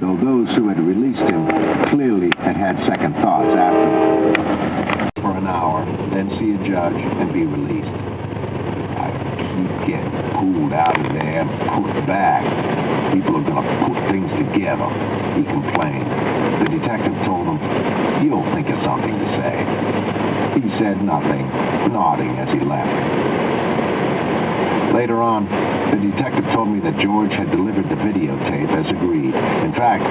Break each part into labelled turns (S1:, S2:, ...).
S1: though those who had released him clearly had had second thoughts after. For an hour, then see a judge and be released. I keep getting pulled out of there and put back. People are going to put things together, he complained. The detective told him, "You'll think of something to say." He said nothing, nodding as he left. Later on, the detective told me that George had delivered the videotape as agreed. In fact,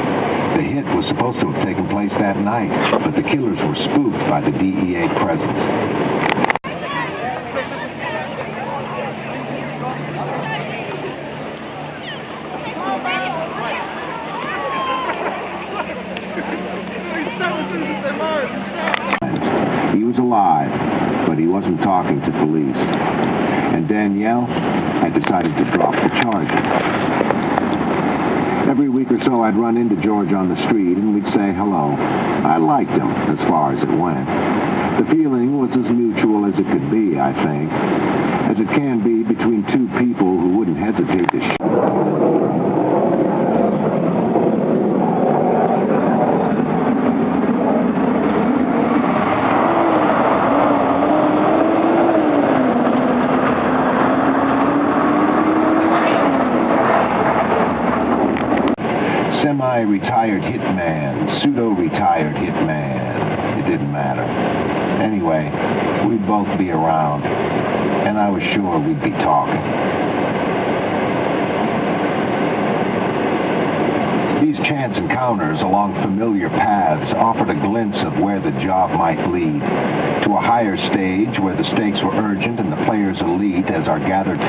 S1: the hit was supposed to have taken place that night, but the killers were spooked by the DEA presence. He was alive, but he wasn't talking to police. And Danielle had decided to drop the charges. Every week or so, I'd run into George on the street, and we'd say hello. I liked him, as far as it went. The feeling was as mutual as it could be, I think, as it can be between two people who wouldn't hesitate to semi-retired hitman, pseudo-retired hitman. It didn't matter. Anyway, we'd both be around, and I was sure we'd be talking. These chance encounters along familiar paths offered a glimpse of where the job might lead, to a higher stage where the stakes were urgent and the players elite as our gathered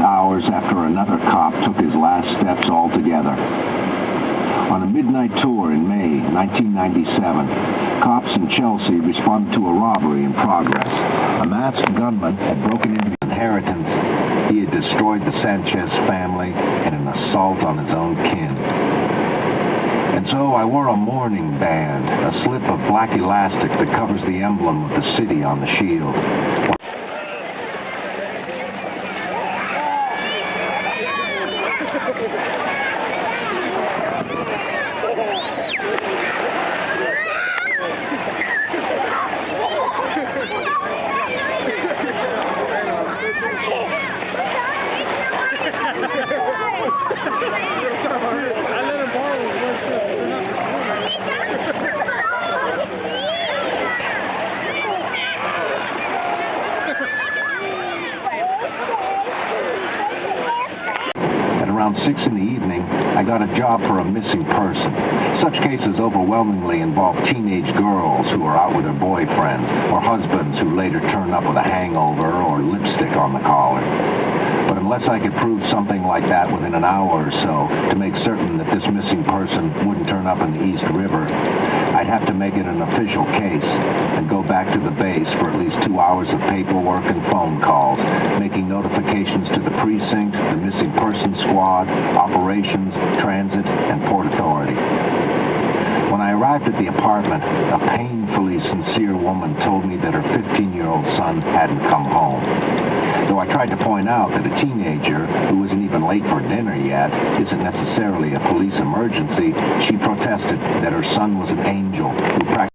S1: hours after another cop took his last steps altogether. On a midnight tour in May 1997, cops in Chelsea responded to a robbery in progress. A masked gunman had broken into the inheritance. He had destroyed the Sanchez family in an assault on his own kin. And so I wore a mourning band, a slip of black elastic that covers the emblem of the city on the shield. Around 6 in the evening, I got a job for a missing person. Such cases overwhelmingly involve teenage girls who are out with their boyfriends, or husbands who later turn up with a hangover or lipstick on the collar. But unless I could prove something like that within an hour or so to make certain that this missing person wouldn't turn up in the East River, I'd have to make it an official case and go back to the base for at least 2 hours of paperwork and phone calls, making notifications to the precinct, the missing person squad, operations, transit, and Port Authority. When I arrived at the apartment, a painfully sincere woman told me that her 15-year-old son hadn't come home. Though I tried to point out that a teenager who isn't even late for dinner yet isn't necessarily a police emergency, she protested that her son was an angel who practiced